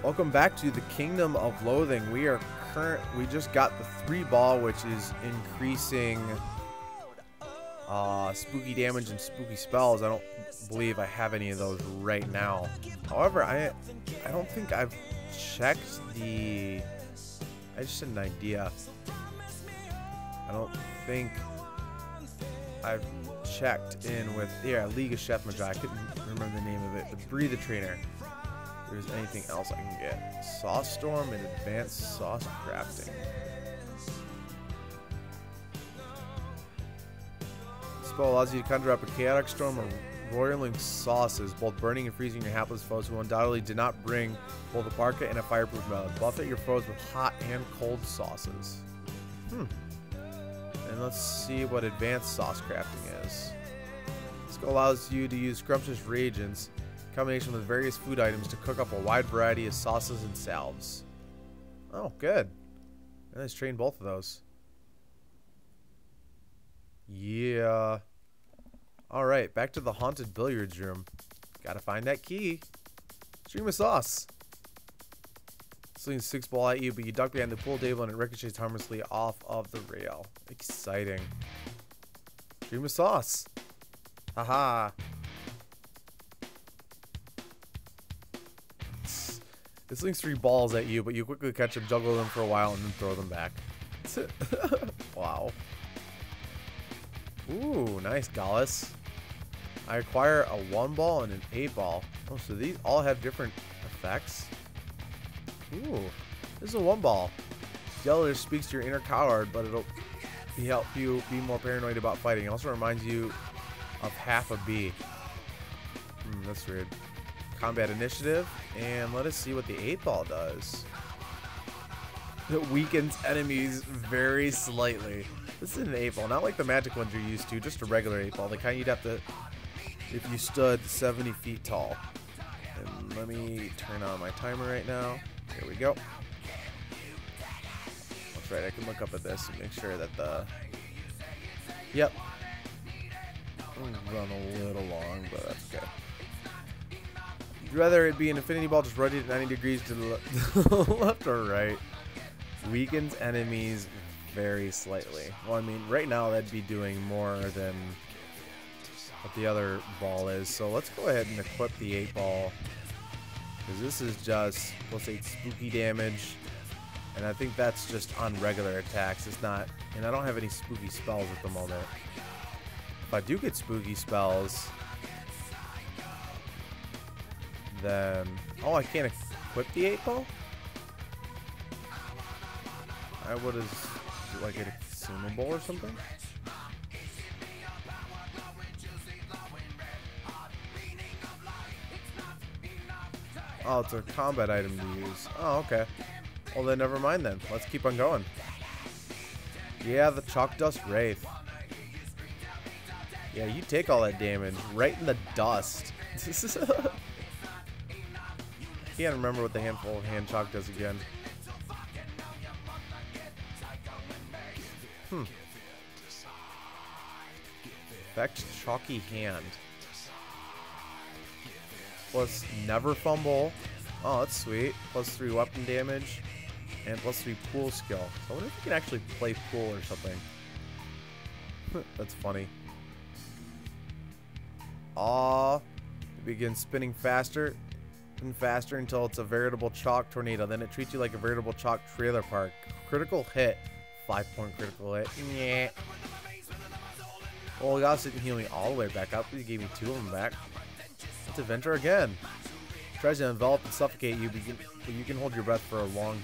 Welcome back to the Kingdom of Loathing. We just got the 3 ball, which is increasing spooky damage and spooky spells. I don't believe I have any of those right now. However, I don't think I've checked the. I just had an idea. I don't think I've checked in with League of Chef Magi. I couldn't remember the name of it. The Breathe the Trainer. If there's anything else I can get. Sauce Storm and Advanced Sauce Crafting. This spell allows you to conjure up a chaotic storm of roiling sauces, both burning and freezing your hapless foes who undoubtedly did not bring both a parka and a fireproof melon. Buffet your foes with hot and cold sauces. And let's see what Advanced Sauce Crafting is. This spell allows you to use scrumptious reagents in combination with various food items to cook up a wide variety of sauces and salves. Oh, good. Let's train both of those. Yeah. Alright, back to the haunted billiards room. Gotta find that key. Stream of sauce. Slings 6 ball at you, but you duck behind the pool table and it ricochets harmlessly off of the rail. Exciting. Stream of sauce. Haha. It slings 3 balls at you, but you quickly catch them, juggle them for a while, and then throw them back. Wow. Ooh, nice, Gallus. I acquire a 1 ball and an 8 ball. Oh, so these all have different effects. Ooh, this is a 1 ball. Yellow speaks to your inner coward, but it'll help you be more paranoid about fighting. It also reminds you of half a B. That's weird. Combat initiative, and let us see what the 8 ball does. It weakens enemies very slightly. This is an 8 ball, not like the magic ones you're used to, just a regular 8 ball. The kind you'd have to if you stood 70 feet tall. And let me turn on my timer right now. Here we go. That's right, I can look up at this and make sure that the... Yep. I'll run a little long, but that's okay. You'd rather it be an infinity ball just rotate 90 degrees to the left or right. Weakens enemies very slightly. Well, I mean, right now that'd be doing more than what the other ball is. So let's go ahead and equip the 8 ball. Because this is just plus 8 spooky damage. And I think that's just on regular attacks. It's not, and I don't have any spooky spells at the moment. If I do get spooky spells, then... Oh, I can't equip the 8 ball? I would have... like a consumable or something? Oh, it's a combat item to use. Oh, okay. Well, then never mind then. Let's keep on going. Yeah, the Chalk Dust Wraith. Yeah, you take all that damage right in the dust. Can't remember what the handful of hand chalk does again. Effect Chalky Hand. Plus Never Fumble. Oh, that's sweet. Plus 3 weapon damage. And plus 3 pool skill. So I wonder if you can actually play pool or something. That's funny. Aw. It begins spinning faster and faster until it's a veritable chalk tornado. Then it treats you like a veritable chalk trailer park. Critical hit. 5-point critical hit. Yeah. Well, Gauss didn't heal me all the way back up. He gave me 2 of them back. Let's adventure again. Tries to envelop and suffocate you, but you can hold your breath for a long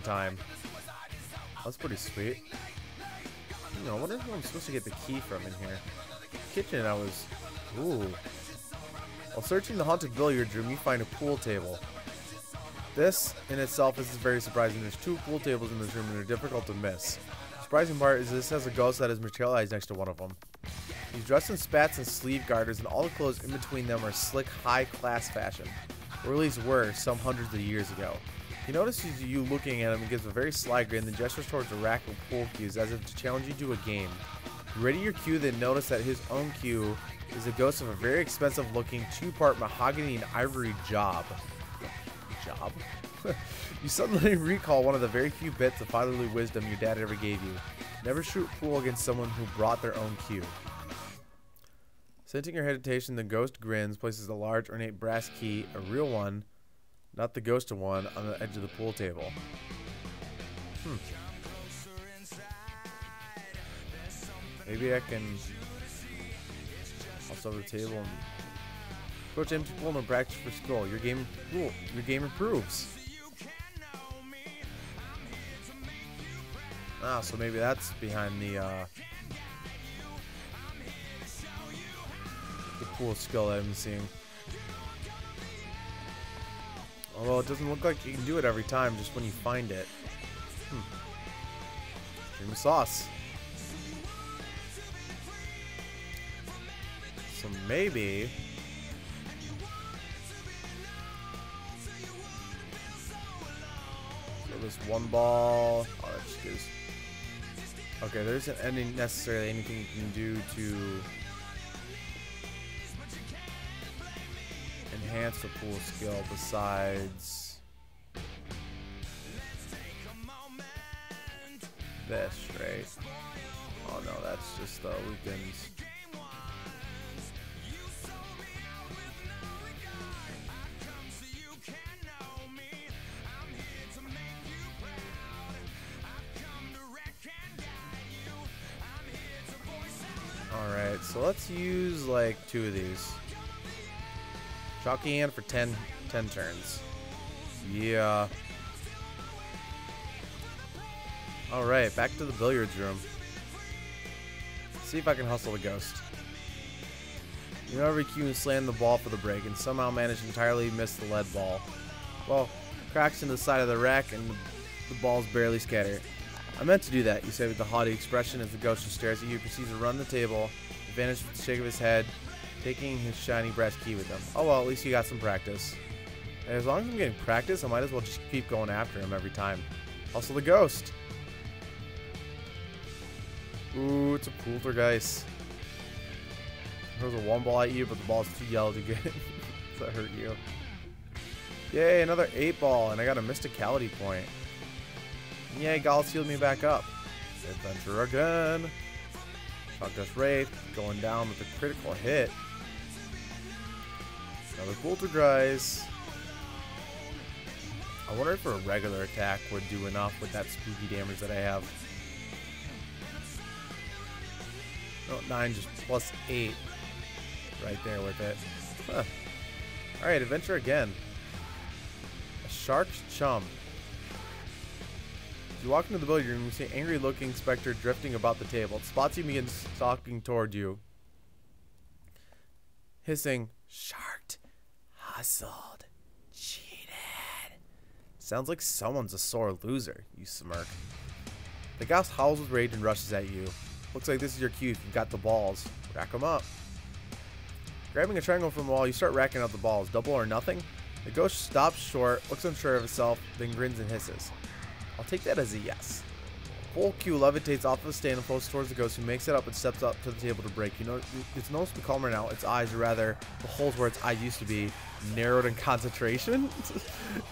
time. That's pretty sweet. You know, I wonder who I'm supposed to get the key from in here. Kitchen, I was... Ooh. While searching the haunted billiards room, you find a pool table. This, in itself, is very surprising. There's 2 pool tables in this room, and they're difficult to miss. The surprising part is this has a ghost that is materialized next to one of them. He's dressed in spats and sleeve garters, and all the clothes in between them are slick, high-class fashion. Or at least were some hundreds of years ago. He notices you looking at him and gives a very sly grin, then gestures towards a rack of pool cues as if to challenge you to a game. You ready your cue, then notice that his own cue is a ghost of a very expensive-looking 2-part mahogany and ivory job. You suddenly recall one of the very few bits of fatherly wisdom your dad ever gave you. Never shoot pool against someone who brought their own cue. Sensing your hesitation, the ghost grins, places a large ornate brass key, a real one, not the ghosted one, on the edge of the pool table. Maybe I can also the table and approach empty pool and practice for skill. Your game improves. Ah, so maybe that's behind the cool skill that I'm seeing. Although it doesn't look like you can do it every time, just when you find it. Cream of sauce. So maybe this one ball. Oh, that just gives. Okay, there isn't necessarily anything you can do to enhance the pool skill besides this, right? Oh no, that's just weakens. Alright, so let's use like 2 of these. Chalky hand for 10 turns. Yeah. Alright, back to the billiards room. See if I can hustle the ghost. You know, every cue and slam the ball for the break and somehow manage to entirely miss the lead ball. Well, cracks into the side of the rack and the balls barely scatter. I meant to do that, you say with a haughty expression as the ghost just stares at you, proceeds to run the table, vanishes with a shake of his head, taking his shiny brass key with him. Oh well, at least you got some practice. And as long as I'm getting practice, I might as well just keep going after him every time. Also the ghost. Ooh, it's a poltergeist. Throws a 1 ball at you, but the ball's too yellow to get. Does that hurt you? Yay, another 8 ball, and I got a mysticality point. Yay, Gallus healed me back up. Adventure again. Shotgus Wraith going down with a critical hit. Another poltergeist. I wonder if a regular attack would do enough with that spooky damage that I have. Oh, 9 just plus 8 right there with it. Huh. Alright, adventure again. A shark's chum. As you walk into the billiard room, you see an angry-looking specter drifting about the table. It spots you and begins stalking toward you. Hissing, sharked, hustled, cheated. Sounds like someone's a sore loser, you smirk. The ghost howls with rage and rushes at you. Looks like this is your cue if you've got the balls. Rack them up. Grabbing a triangle from the wall, you start racking up the balls. Double or nothing? The ghost stops short, looks unsure of itself, then grins and hisses. I'll take that as a yes. Full cue levitates off of the stand and floats towards the ghost, who makes it up and steps up to the table to break. You know, it's noticeably calmer now. Its eyes, or rather, the holes where its eyes used to be, narrowed in concentration.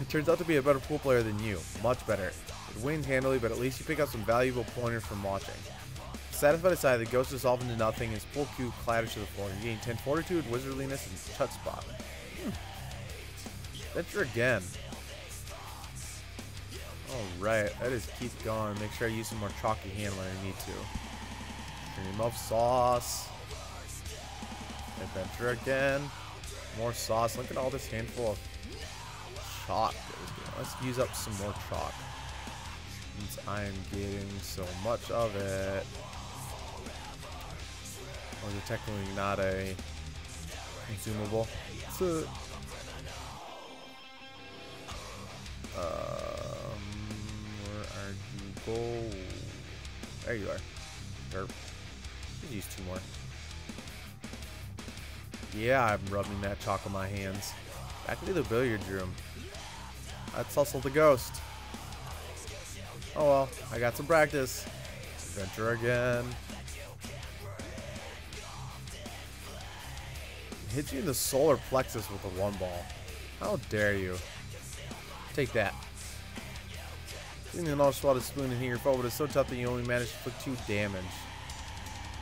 It turns out to be a better pool player than you. Much better. It wins handily, but at least you pick up some valuable pointers from watching. Satisfied aside, the ghost dissolves into nothing, and his full cue clatters to the floor. You gain 10 fortitude, wizardliness, and touch spot. Adventure again. Alright, I just keep going. Make sure I use some more chalky hand when I need to. Cream of sauce. Adventure again. More sauce. Look at all this handful of chalk. Let's use up some more chalk, since I am getting so much of it. Or is it technically not a consumable? It's a where are you? Go. There you are. Derp. Let's use 2 more. Yeah, I'm rubbing that chalk on my hands. Back into the billiards room. Let's hustle the ghost. Oh well, I got some practice. Adventure again. Hit you in the solar plexus with a 1 ball. How dare you? Take that. Shooting an all-swatted spoon and hit your foe, but it's so tough that you only manage to inflict 2 damage.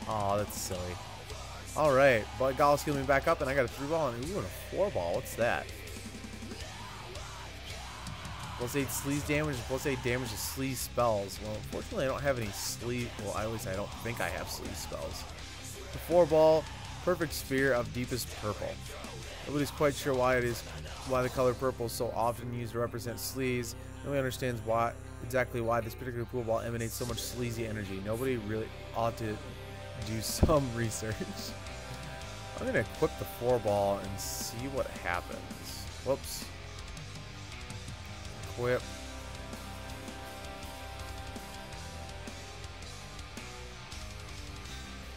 Aw, that's silly. Alright, but Gallus healed me back up, and I got a 3-ball and ooh, and a 4-ball. What's that? Plus 8 sleaze damage, plus 8 damage to sleaze spells. Well, unfortunately, I don't have any sleaze. Well, at least I don't think I have sleaze spells. The 4-ball, perfect sphere of deepest purple. Nobody's quite sure why the color purple is so often used to represent sleaze. Nobody understands exactly why this particular pool ball emanates so much sleazy energy. Nobody really ought to do some research. I'm gonna equip the 4-ball and see what happens. Whoops. Equip.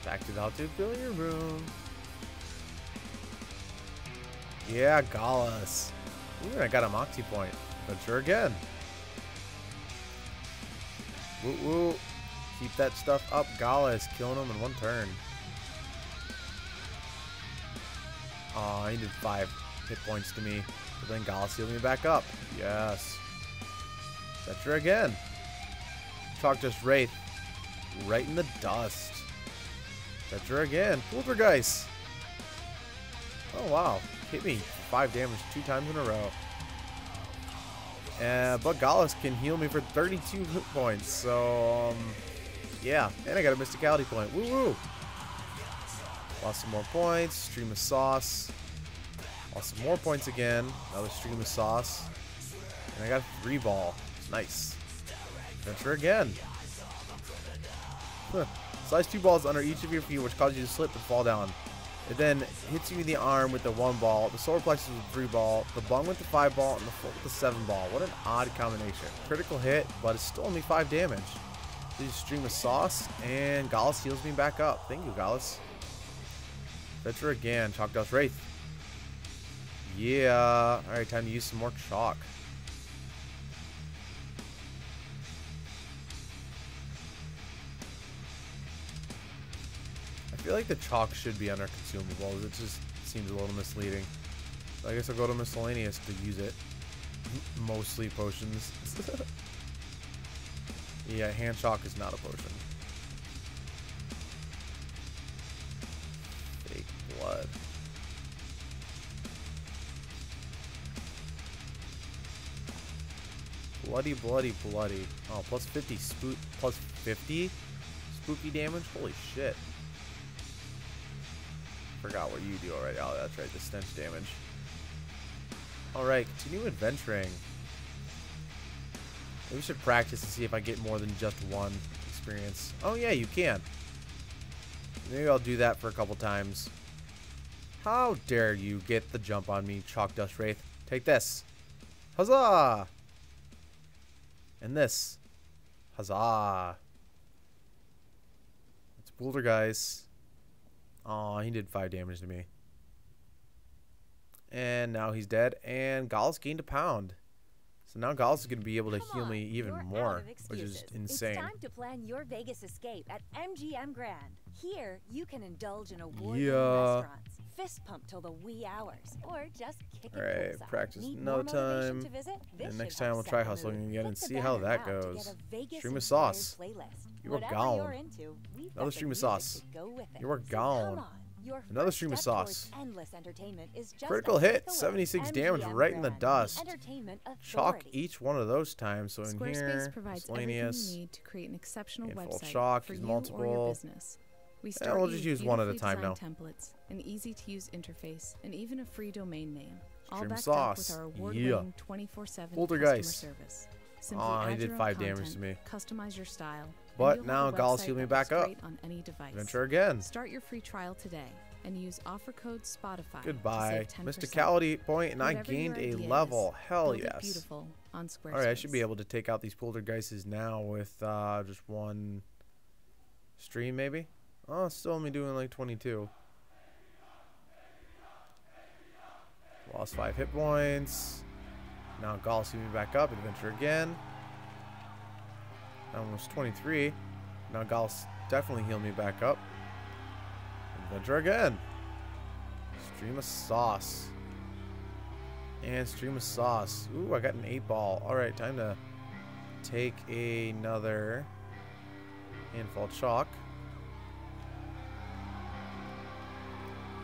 Back to the altitude billiard room. Yeah, Gallus. Ooh, I got a Moxie point. Adventure again. Woo woo. Keep that stuff up, Gallus. Killing him in 1 turn. Aw, he did 5 hit points to me. But then Gallus healed me back up. Yes. Adventure again. Chalk Dust Wraith. Right in the dust. Adventure again. Poltergeist. Oh, wow. Hit me 5 damage 2 times in a row. But Gallus can heal me for 32 hit points. So, yeah. And I got a Mysticality point. Woo woo. Lost some more points. Stream of Sauce. Lost some more points again. Another Stream of Sauce. And I got a 3-ball. Nice. Adventure again. Huh. Slice 2 balls under each of your feet, which causes you to slip and fall down. It then hits you in the arm with the 1-ball, the solar plexus with the 3-ball, the bung with the 5-ball, and the foot with the 7-ball. What an odd combination. Critical hit, but it's still only 5 damage. Use Stream of Sauce, and Gallus heals me back up. Thank you, Gallus. Adventure again. Chalk Dust Wraith. Yeah. Alright, time to use some more chalk. I feel like the chalk should be under consumables. It just seems a little misleading. So I guess I'll go to miscellaneous to use it. Mostly potions. Yeah, hand chalk is not a potion. Fake blood. Bloody, bloody, bloody. Oh, plus 50 plus 50 spooky damage? Holy shit. Forgot what you do already. Oh, that's right, the stench damage. Alright, continue adventuring. Maybe we should practice and see if I get more than just 1 experience. Oh yeah, you can. Maybe I'll do that for a couple times. How dare you get the jump on me, Chalk Dust Wraith. Take this. Huzzah! And this. Huzzah! It's Poltergeist. Aw, he did 5 damage to me. And now he's dead. And Gallus gained a pound. So now Gallus is going to be able to heal me even more, which is insane. It's time to plan your Vegas escape at MGM Grand. Here, you can indulge in award-winning restaurants, fist pump till the wee hours, or just kick it poolside. Alright, practice another time. And next time we'll try hustling again and see how that goes. Stream of Sauce. You are gone. Another Stream of Sauce. You are gone. Another Stream of Sauce. Critical hit. 76 damage right in the dust. Chalk each one of those times. So in here, miscellaneous. You need to create an exceptional website chalk. for Use you multiple. or your business. We start we'll just use one at a time now. Templates, an easy-to-use interface, and even a free domain name. All Stream of backed up Sauce. with our award-winning 24/7 customer Poltergeist. service. Simply Aw, he add did your own 5 damage content, to me. Customize your style. But and you'll now have a Gallus website healed me that back looks up. great on any device. Adventure again. Start your free trial today and use offer code Spotify. Goodbye. To save 10%. Mysticality point, and Whatever I gained your a idea level. is, Hell build it yes. beautiful on Squarespace. Alright, I should be able to take out these poltergeists now with just 1 stream, maybe? Oh, it's still only doing like 22. Lost 5 hit points. Now Gallus healed me back up. Adventure again. Almost 23. Now Gallus definitely healed me back up. Adventure again. Stream of Sauce. And Stream of Sauce. Ooh, I got an 8-ball. Alright, time to take another handful of chalk.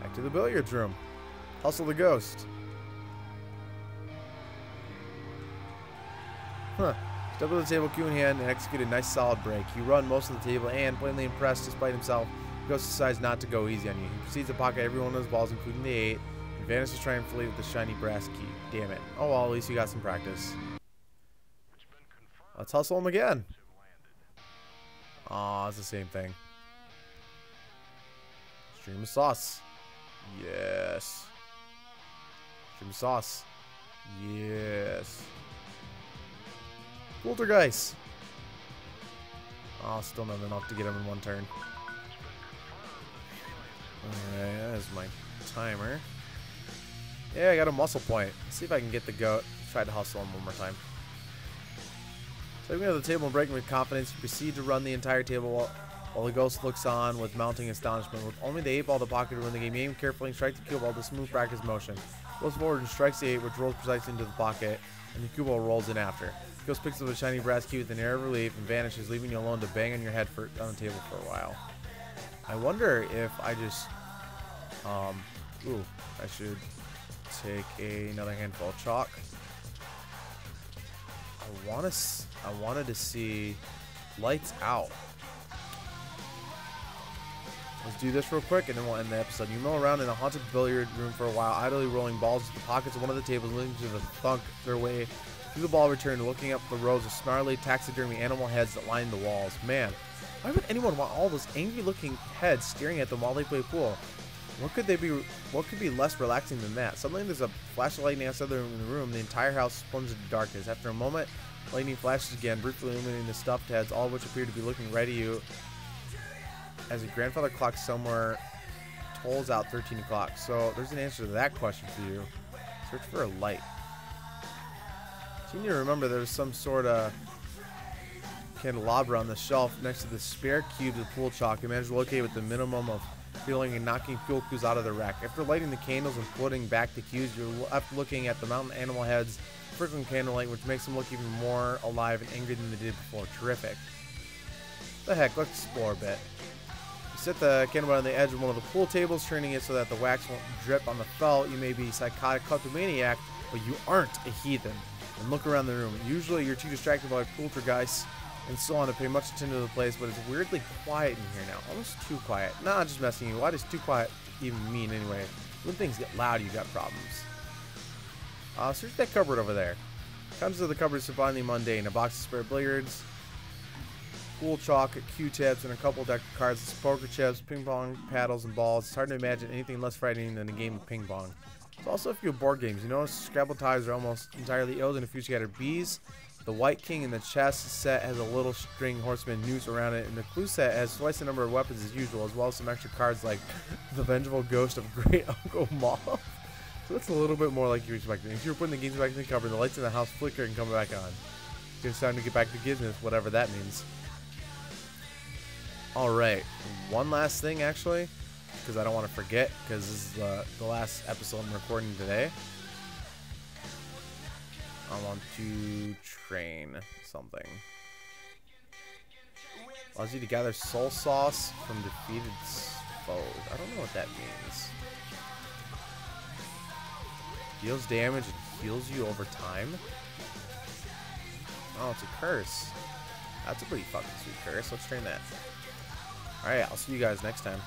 Back to the billiards room. Hustle the ghost. Huh. Step to the table, cue in hand, and execute a nice solid break. You run most of the table and, plainly impressed despite himself, the ghost decides not to go easy on you. He proceeds to pocket every one of his balls, including the 8, and vanishes triumphantly with the shiny brass key. Damn it. Oh well, at least you got some practice. Let's hustle him again. Aw, it's the same thing. Stream of sauce. Yes. Stream of sauce. Yes. Poltergeist. Oh, still not enough to get him in one turn. Alright, that is my timer. Yeah, I got a muscle point. Let's see if I can get the goat. Try to hustle him one more time. Stepping to the table and breaking with confidence, you proceed to run the entire table while the ghost looks on with mounting astonishment. With only the 8 ball to pocket to win the game, you aim carefully and strike the cue ball with a smooth practice motion. Goes forward and strikes the 8, which rolls precisely into the pocket, and the cue ball rolls in after. The ghost picks up a shiny brass key with an air of relief and vanishes, leaving you alone to bang on your head on the table for a while. I wonder if I just, ooh, I should take another handful of chalk. I wanted to see lights out. Let's do this real quick and then we'll end the episode. You mill around in a haunted billiard room for a while, idly rolling balls to the pockets of one of the tables, listening to the thunk their way through the ball return, looking up the rows of snarly taxidermy animal heads that line the walls. Man, why would anyone want all those angry-looking heads staring at them while they play pool? What could be less relaxing than that? Suddenly there's a flash of lightning outside the room. The entire house plunges into darkness. After a moment, lightning flashes again, briefly illuminating the stuffed heads, all of which appear to be looking right at you as a grandfather clock somewhere tolls out 13 o'clock. So there's an answer to that question for you. Search for a light. So you need to remember there's some sort of candelabra on the shelf next to the spare cube of the pool chalk. You manage to locate with the minimum of feeling and knocking fuel cues out of the rack. After lighting the candles and putting back the cues, you're left looking at the mountain animal heads, flickering candlelight, which makes them look even more alive and angry than they did before. Terrific. The heck, let's explore a bit. You set the candle on the edge of one of the pool tables, turning it so that the wax won't drip on the felt. You may be a psychotic kleptomaniac, but you aren't a heathen. And look around the room. Usually you're too distracted by poltergeists and so on to pay much attention to the place, but it's weirdly quiet in here now. Almost too quiet. Nah, just messing you. Why does too quiet even mean anyway? When things get loud, you got problems. Search that cupboard over there. Contents of the cupboard is surprisingly mundane. A box of spare billiards, pool chalk, Q-tips, and a couple deck of cards, poker chips, ping pong paddles, and balls. It's hard to imagine anything less frightening than a game of ping pong. There's also a few board games. You notice Scrabble ties are almost entirely ill and a few scattered bees. The White King in the chess set has a little string horseman noose around it, and the clue set has twice the number of weapons as usual, as well as some extra cards like the Vengeful Ghost of Great Uncle Moth. So that's a little bit more like you expected. If you were putting the games back in the cupboard, the lights in the house flicker and come back on. It's time to get back to business, whatever that means. Alright, one last thing actually, because I don't want to forget, because this is the last episode I'm recording today. I want to train something. Allows you to gather soul sauce from defeated foes. I don't know what that means. Deals damage and heals you over time. Oh, it's a curse. That's a pretty fucking sweet curse. Let's train that. Alright, I'll see you guys next time.